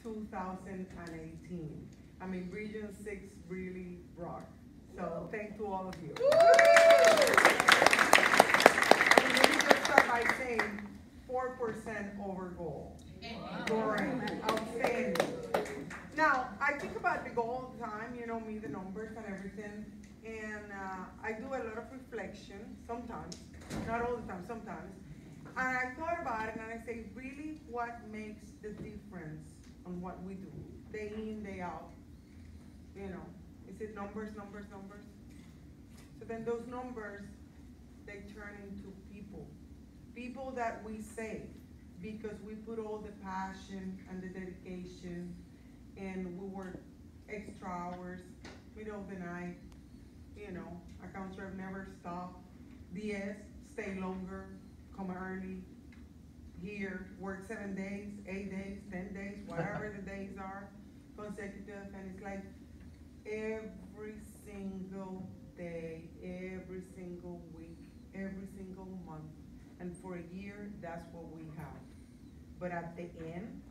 2018. I mean, Region 6 really rocked. So thanks to all of you. And let me just start by saying 4% over goal. Great, outstanding. Now, I think about the goal all the time, you know me, the numbers and everything, and I do a lot of reflection sometimes, not all the time, sometimes. And I thought about it and I say, really, what makes the difference on what we do, day in, day out? You know, is it numbers, numbers, numbers? So then those numbers, they turn into people. People that we save because we put all the passion and the dedication and we work extra hours, middle of the night, you know, accounts rep never stop. DS, stay longer, come early, here, work 7 days, 8 days, 10 days, whatever the days are, consecutive, and it's like every single day, every single week, every single month, and for a year, that's what we have. But at the end,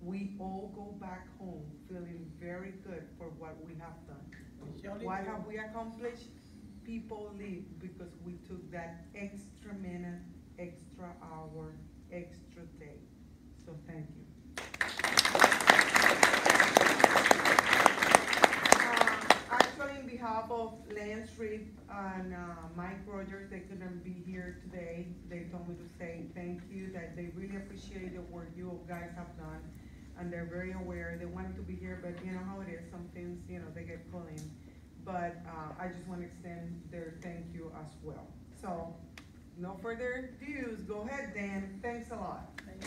we all go back home feeling very good for what we have done. What have we accomplished? People live because we took that extra minute, extra hour, extra day. So thank you. Actually, on behalf of Lance Reed and Mike Rogers, they couldn't be here today. They told me to say thank you, that they really appreciate the work you guys have done. And they're very aware. They wanted to be here, but you know how it is. Some things, you know, they get pulled in. But I just want to extend their thank you as well. So, no further ado. Go ahead, Dan. Thanks a lot. Thank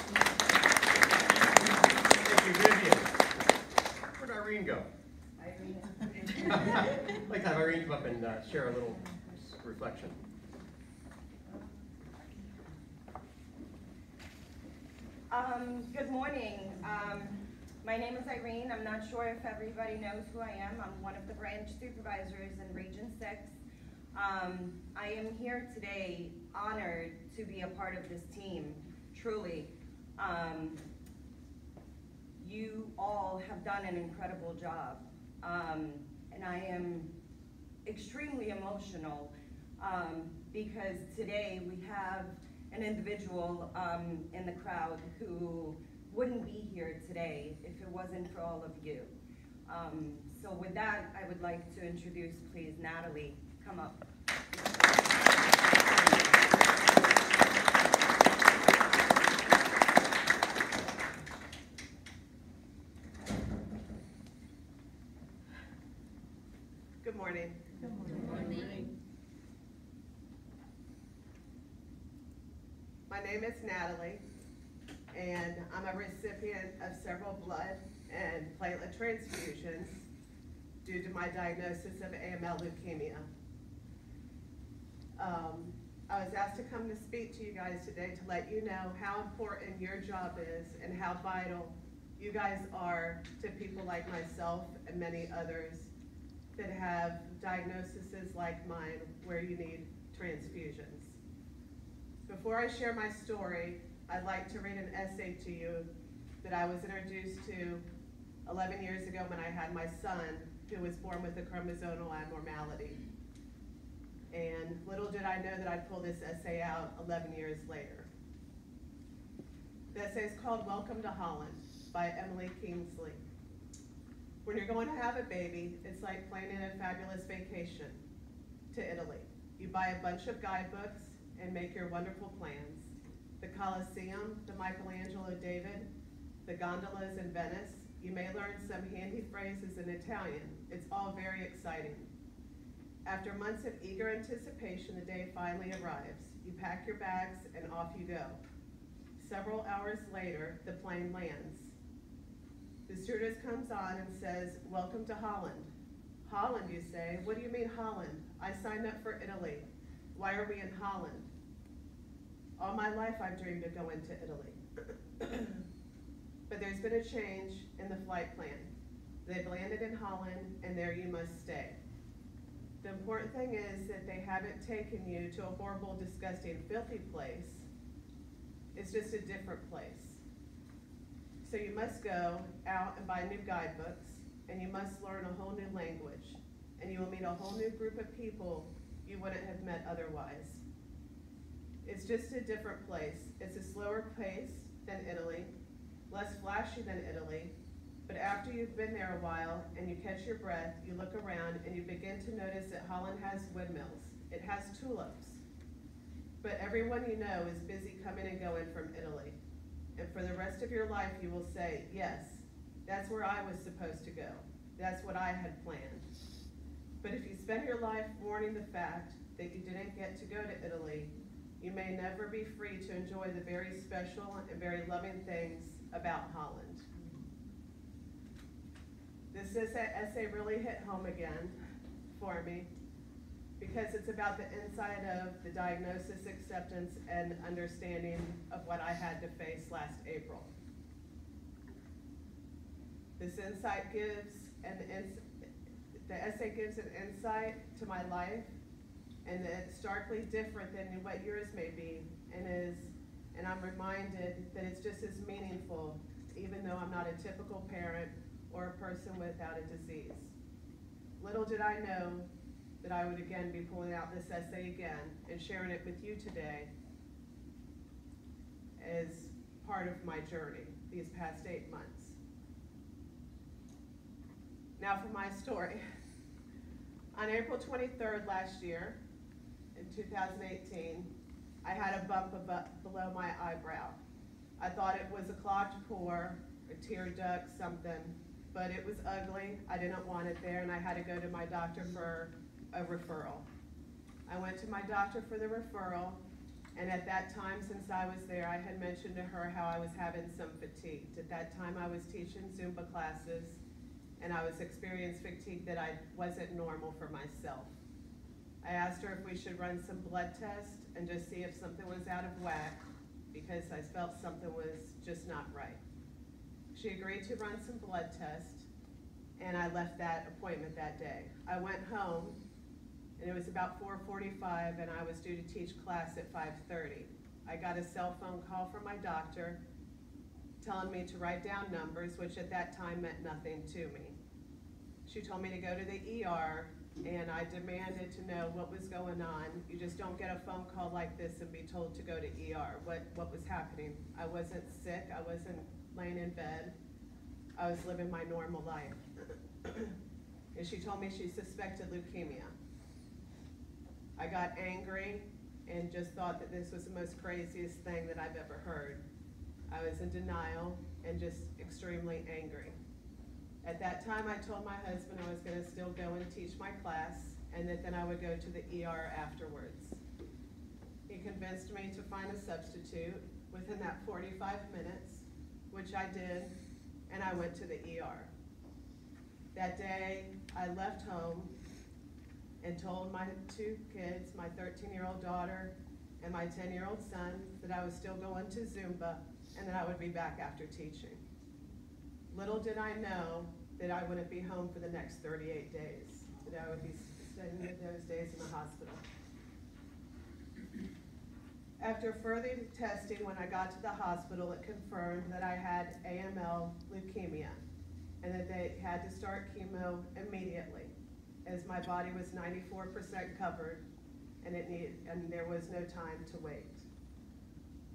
you, Vivian. Where'd Irene go? I'd like to have Irene come up and share a little reflection. Good morning. My name is Irene. I'm not sure if everybody knows who I am. I'm one of the branch supervisors in Region 6. I am here today honored to be a part of this team, truly. You all have done an incredible job. And I am extremely emotional because today we have an individual in the crowd who wouldn't be here today if it wasn't for all of you. So with that, I would like to introduce, please, Natalie. Come up. Good morning. Good morning. My name is Natalie, and I'm a recipient of several blood and platelet transfusions due to my diagnosis of AML leukemia. I was asked to come to speak to you guys today to let you know how important your job is and how vital you guys are to people like myself and many others that have diagnoses like mine where you need transfusions. Before I share my story, I'd like to read an essay to you that I was introduced to 11 years ago when I had my son, who was born with a chromosomal abnormality. And little did I know that I'd pull this essay out 11 years later. The essay is called Welcome to Holland by Emily Kingsley. When you're going to have a baby, it's like planning a fabulous vacation to Italy. You buy a bunch of guidebooks and make your wonderful plans. The Colosseum, the Michelangelo David, the gondolas in Venice. You may learn some handy phrases in Italian. It's all very exciting. After months of eager anticipation, the day finally arrives. You pack your bags and off you go. Several hours later, the plane lands. The stewardess comes on and says, "Welcome to Holland." Holland, you say? What do you mean Holland? I signed up for Italy. Why are we in Holland? All my life I've dreamed of going to Italy. But there's been a change in the flight plan. They've landed in Holland, and there you must stay. The important thing is that they haven't taken you to a horrible, disgusting, filthy place. It's just a different place. So you must go out and buy new guidebooks, and you must learn a whole new language, and you will meet a whole new group of people you wouldn't have met otherwise. It's just a different place. It's a slower pace than Italy, less flashy than Italy, but after you've been there a while and you catch your breath, you look around and you begin to notice that Holland has windmills. It has tulips. But everyone you know is busy coming and going from Italy. And for the rest of your life you will say, yes, that's where I was supposed to go. That's what I had planned. But if you spend your life mourning the fact that you didn't get to go to Italy, you may never be free to enjoy the very special and very loving things about Holland. This essay really hit home again for me because it's about the inside of the diagnosis, acceptance, and understanding of what I had to face last April. This insight gives the essay gives an insight to my life, and it's starkly different than what yours may be, and I'm reminded that it's just as meaningful, even though I'm not a typical parent or a person without a disease. Little did I know that I would again be pulling out this essay again and sharing it with you today as part of my journey these past 8 months. Now for my story. On April 23rd last year, in 2018, I had a bump below my eyebrow. I thought it was a clogged pore, a tear duct, something, but it was ugly. I didn't want it there, and I had to go to my doctor for a referral. I went to my doctor for the referral, and at that time, since I was there, I had mentioned to her how I was having some fatigue. At that time, I was teaching Zumba classes, and I was experiencing fatigue that I wasn't normal for myself. I asked her if we should run some blood tests and just see if something was out of whack, because I felt something was just not right. She agreed to run some blood tests, and I left that appointment that day. I went home, and it was about 4:45, and I was due to teach class at 5:30. I got a cell phone call from my doctor telling me to write down numbers, which at that time meant nothing to me. She told me to go to the ER, and I demanded to know what was going on. You just don't get a phone call like this and be told to go to ER. What was happening? I wasn't sick, I wasn't laying in bed. I was living my normal life. And she told me she suspected leukemia. I got angry and just thought that this was the most craziest thing that I've ever heard. I was in denial and just extremely angry. At that time, I told my husband I was going to still go and teach my class, and that then I would go to the ER afterwards. He convinced me to find a substitute within that 45 minutes, which I did, and I went to the ER. That day, I left home and told my 2 kids, my 13-year-old daughter and my 10-year-old son, that I was still going to Zumba and that I would be back after teaching. Little did I know that I wouldn't be home for the next 38 days, that I would be spending those days in the hospital. After further testing, when I got to the hospital, it confirmed that I had AML leukemia and that they had to start chemo immediately, as my body was 94% covered and there was no time to wait.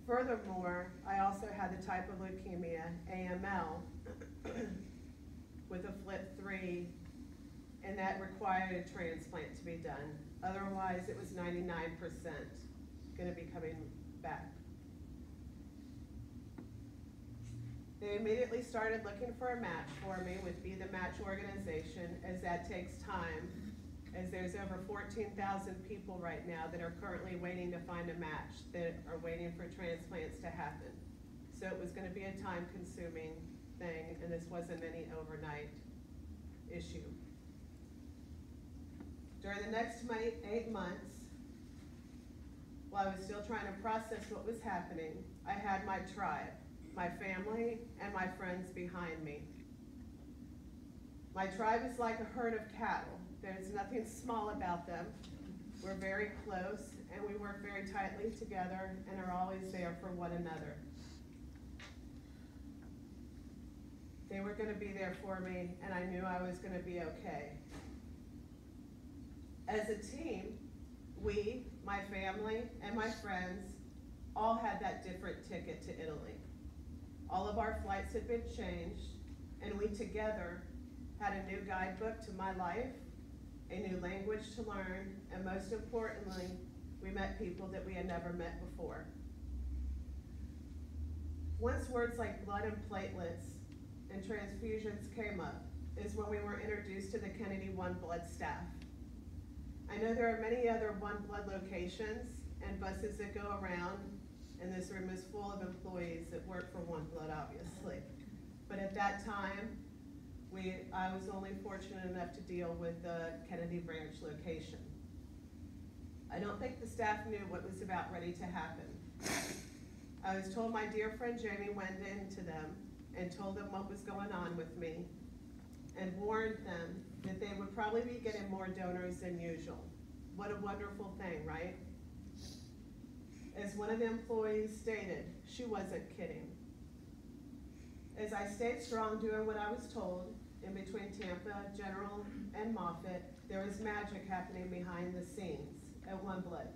Furthermore, I also had the type of leukemia, AML, with a FLT3, and that required a transplant to be done. Otherwise, it was 99% going to be coming back. They immediately started looking for a match for me with Be the Match organization, as that takes time, as there's over 14,000 people right now that are currently waiting to find a match, that are waiting for transplants to happen. So it was going to be a time-consuming thing, and this wasn't any overnight issue. During the next 8 months, while I was still trying to process what was happening, I had my tribe, my family, and my friends behind me. My tribe is like a herd of cattle. There's nothing small about them. We're very close, and we work very tightly together and are always there for one another. They were gonna be there for me, and I knew I was gonna be okay. As a team, we, my family, and my friends, all had that different ticket to Italy. All of our flights had been changed, and we together had a new guidebook to my life, a new language to learn, and most importantly, we met people that we had never met before. Once words like blood and platelets and transfusions came up is when we were introduced to the Kennedy OneBlood staff. I know there are many other OneBlood locations and buses that go around, and this room is full of employees that work for OneBlood, obviously. But at that time, I was only fortunate enough to deal with the Kennedy branch location. I don't think the staff knew what was about ready to happen. I was told my dear friend Jamie went into them and told them what was going on with me and warned them that they would probably be getting more donors than usual. What a wonderful thing, right? As one of the employees stated, she wasn't kidding. As I stayed strong doing what I was told, in between Tampa, General, and Moffett, there was magic happening behind the scenes at OneBlood.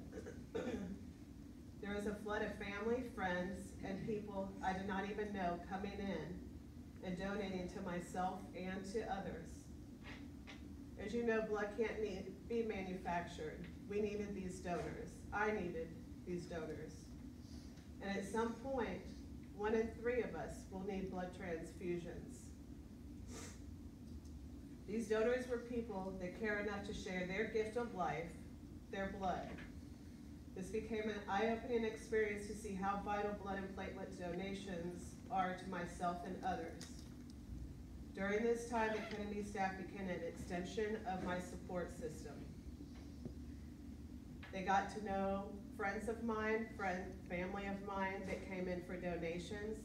There was a flood of family, friends, and people I did not even know coming in and donating to myself and to others. As you know, blood can't be manufactured. We needed these donors. I needed these donors. And at some point, 1 in 3 of us will need blood transfusions. These donors were people that care enough to share their gift of life, their blood. This became an eye-opening experience to see how vital blood and platelet donations are to myself and others. During this time, the Kennedy staff became an extension of my support system. They got to know friends of mine, family of mine that came in for donations.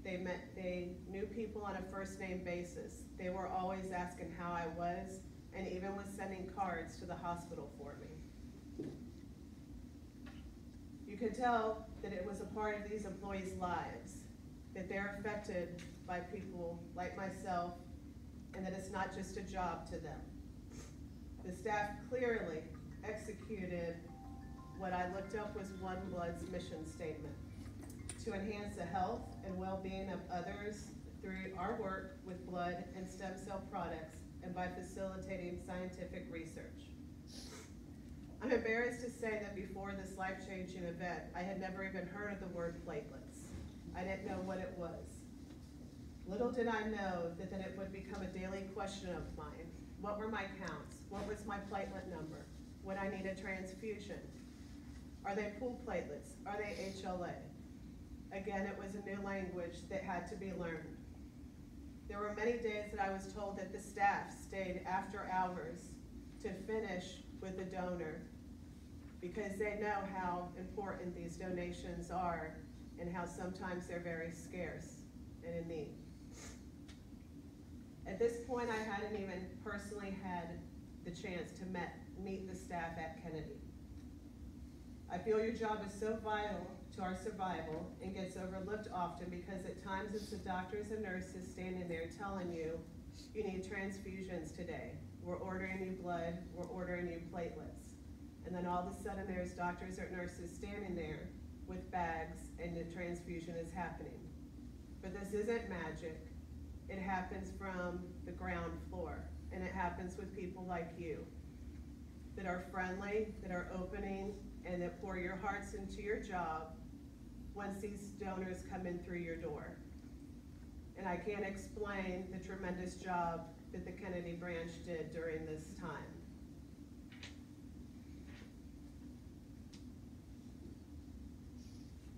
They knew people on a first name basis. They were always asking how I was, and even was sending cards to the hospital for me. You could tell that it was a part of these employees' lives, that they're affected by people like myself, and that it's not just a job to them. The staff clearly executed what I looked up was OneBlood's mission statement: to enhance the health and well-being of others through our work with blood and stem cell products and by facilitating scientific research. I'm embarrassed to say that before this life-changing event, I had never even heard of the word platelets. I didn't know what it was. Little did I know that it would become a daily question of mine. What were my counts? What was my platelet number? Would I need a transfusion? Are they pooled platelets? Are they HLA? Again, it was a new language that had to be learned. There were many days that I was told that the staff stayed after hours to finish with the donor because they know how important these donations are and how sometimes they're very scarce and in need. At this point, I hadn't even personally had the chance to meet the staff at Kennedy. I feel your job is so vital to our survival and gets overlooked often because at times it's the doctors and nurses standing there telling you, you need transfusions today. We're ordering you blood, we're ordering you platelets. And then all of a sudden there's doctors or nurses standing there with bags and the transfusion is happening. But this isn't magic. It happens from the ground floor, and it happens with people like you that are friendly, that are opening, and that pour your hearts into your job once these donors come in through your door. And I can't explain the tremendous job that the Kennedy branch did during this time.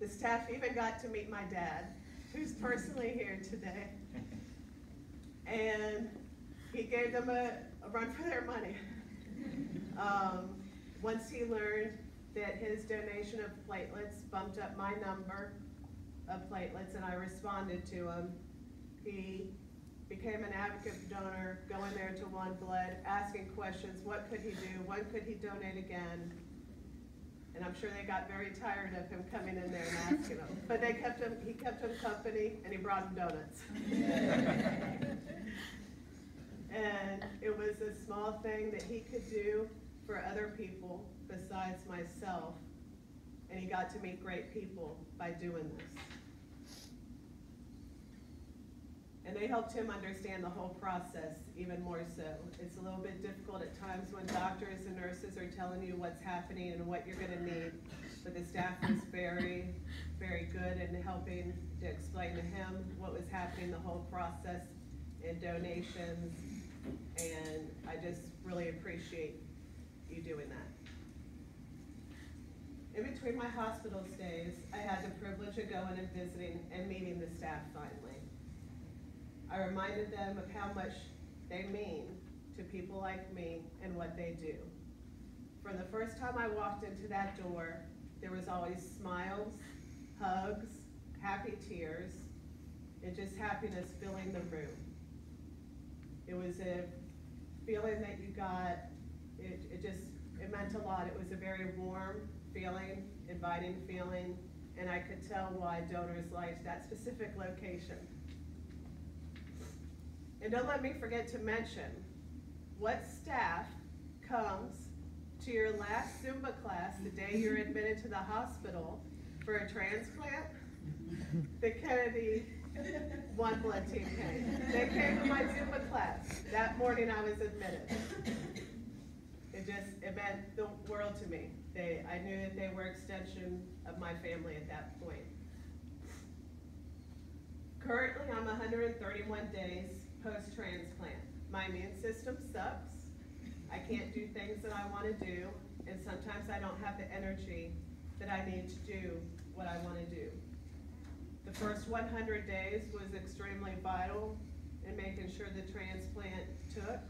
The staff even got to meet my dad, who's personally here today. And he gave them a run for their money. Once he learned that his donation of platelets bumped up my number of platelets and I responded to him, he became an advocate donor, going there to OneBlood, asking questions, what could he do, when could he donate again? And I'm sure they got very tired of him coming in there and asking them. But he kept him company, and he brought him donuts. And it was a small thing that he could do for other people besides myself. And he got to meet great people by doing this. And they helped him understand the whole process even more so. It's a little bit difficult at times when doctors and nurses are telling you what's happening and what you're gonna need. But the staff was very, very good in helping to explain to him what was happening, the whole process, and donations. And I just really appreciate you doing that. In between my hospital stays, I had the privilege of going and visiting and meeting the staff finally. I reminded them of how much they mean to people like me and what they do. From the first time I walked into that door, there was always smiles, hugs, happy tears, and just happiness filling the room. It was a feeling that you got, it meant a lot. It was a very warm feeling, inviting feeling, and I could tell why donors liked that specific location. And don't let me forget to mention, what staff comes to your last Zumba class the day you're admitted to the hospital for a transplant? The Kennedy OneBlood team came. They came to my Zumba class that morning I was admitted. It meant the world to me. I knew that they were extension of my family at that point. Currently, I'm 131 days post-transplant. My immune system sucks. I can't do things that I want to do, and sometimes I don't have the energy that I need to do what I want to do. The first 100 days was extremely vital in making sure the transplant took.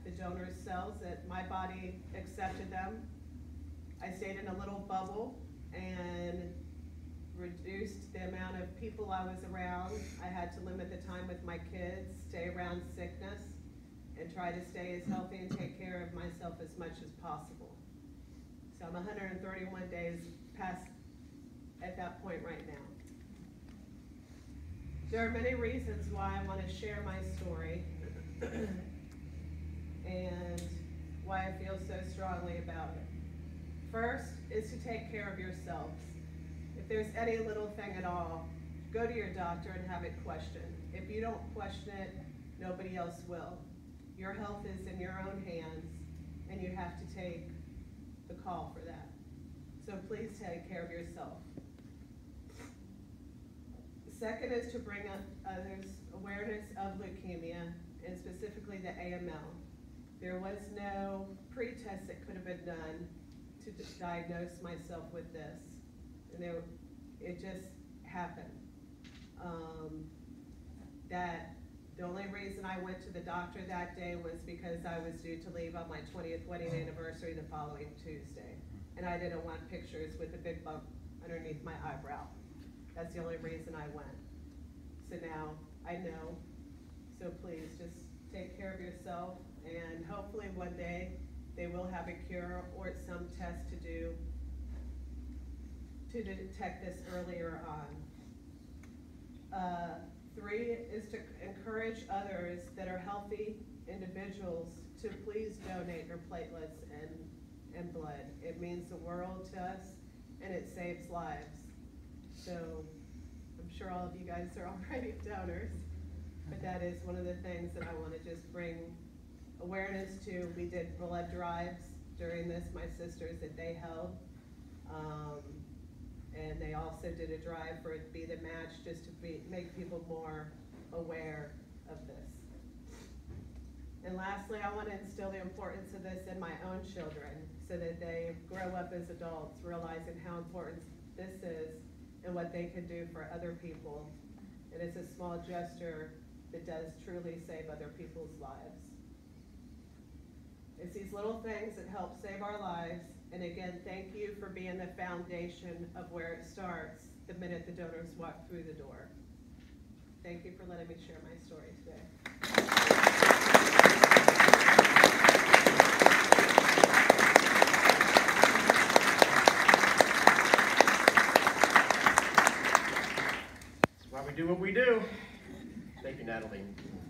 The donor's cells, that my body accepted them. I stayed in a little bubble and reduced the amount of people I was around. I had to limit the time with my kids, stay around sickness, and try to stay as healthy and take care of myself as much as possible. So I'm 131 days past at that point right now. There are many reasons why I want to share my story and why I feel so strongly about it. First is to take care of yourselves. If there's any little thing at all, go to your doctor and have it questioned. If you don't question it, nobody else will. Your health is in your own hands, and you have to take the call for that. So please take care of yourself. The second is to bring up others' awareness of leukemia, and specifically the AML. There was no pretest that could have been done to diagnose myself with this. And it just happened. The only reason I went to the doctor that day was because I was due to leave on my 20th wedding anniversary the following Tuesday. And I didn't want pictures with a big bump underneath my eyebrow. That's the only reason I went. So now I know. So please just take care of yourself, and hopefully one day they will have a cure or some test to do to detect this earlier on. 3 is to encourage others that are healthy individuals to please donate your platelets and blood. It means the world to us, and it saves lives. So I'm sure all of you guys are already donors, but that is one of the things that I want to just bring awareness to. We did blood drives during this, my sisters that they held. And they also did a drive for it to be the match, just to make people more aware of this. And lastly, I want to instill the importance of this in my own children so that they grow up as adults realizing how important this is and what they can do for other people. And it's a small gesture that does truly save other people's lives. It's these little things that help save our lives. And again, thank you for being the foundation of where it starts the minute the donors walk through the door. Thank you for letting me share my story today.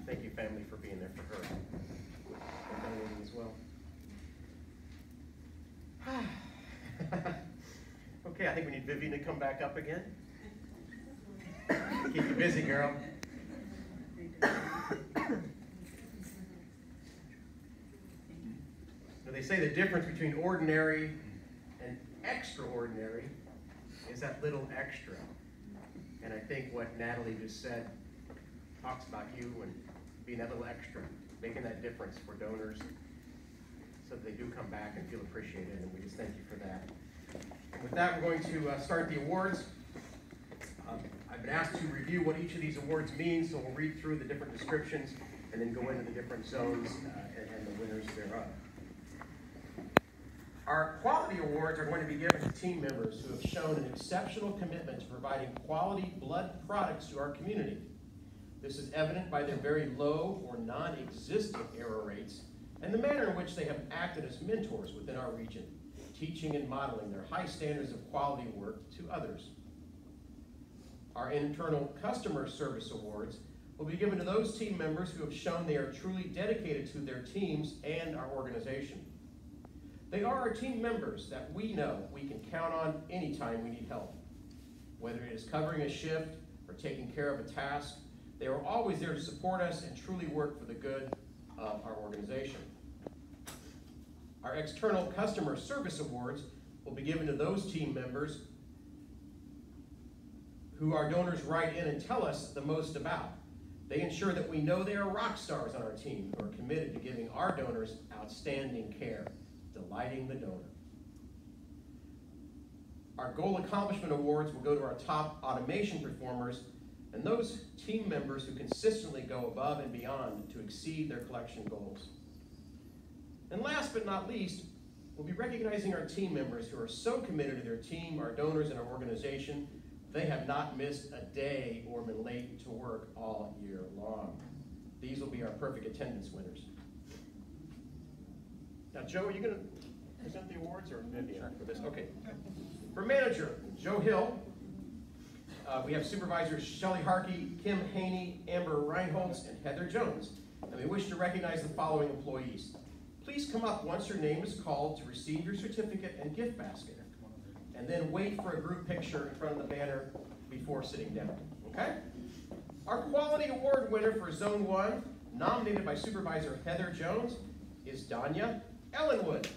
Thank you, family, for being there for her. And donating as well. Okay, I think we need Vivian to come back up again. Keep you busy, girl. Now, they say the difference between ordinary and extraordinary is that little extra. And I think what Natalie just said talks about you and being that little extra, making that difference for donors so that they do come back and feel appreciated, and we just thank you for that. And with that, we're going to start the awards. I've been asked to review what each of these awards means, so we'll read through the different descriptions and then go into the different zones and the winners thereof. Our quality awards are going to be given to team members who have shown an exceptional commitment to providing quality blood products to our community. This is evident by their very low or non-existent error rates and the manner in which they have acted as mentors within our region, teaching and modeling their high standards of quality work to others. Our internal customer service awards will be given to those team members who have shown they are truly dedicated to their teams and our organization. They are our team members that we know we can count on anytime we need help. Whether it is covering a shift or taking care of a task, they are always there to support us and truly work for the good of our organization. Our external customer service awards will be given to those team members who our donors write in and tell us the most about. They ensure that we know they are rock stars on our team who are committed to giving our donors outstanding care, delighting the donor. Our goal accomplishment awards will go to our top automation performers and those team members who consistently go above and beyond to exceed their collection goals. And last but not least, we'll be recognizing our team members who are so committed to their team, our donors, and our organization, they have not missed a day or been late to work all year long. These will be our perfect attendance winners. Now, Joe, are you going to present the awards or Vivian for this? Okay. For manager, Joe Hill, we have supervisors Shelley Harkey, Kim Haney, Amber Reinholtz, and Heather Jones. And we wish to recognize the following employees. Please come up once your name is called to receive your certificate and gift basket. And then wait for a group picture in front of the banner before sitting down, okay? Our quality award winner for Zone 1, nominated by Supervisor Heather Jones, is Danya Ellenwood.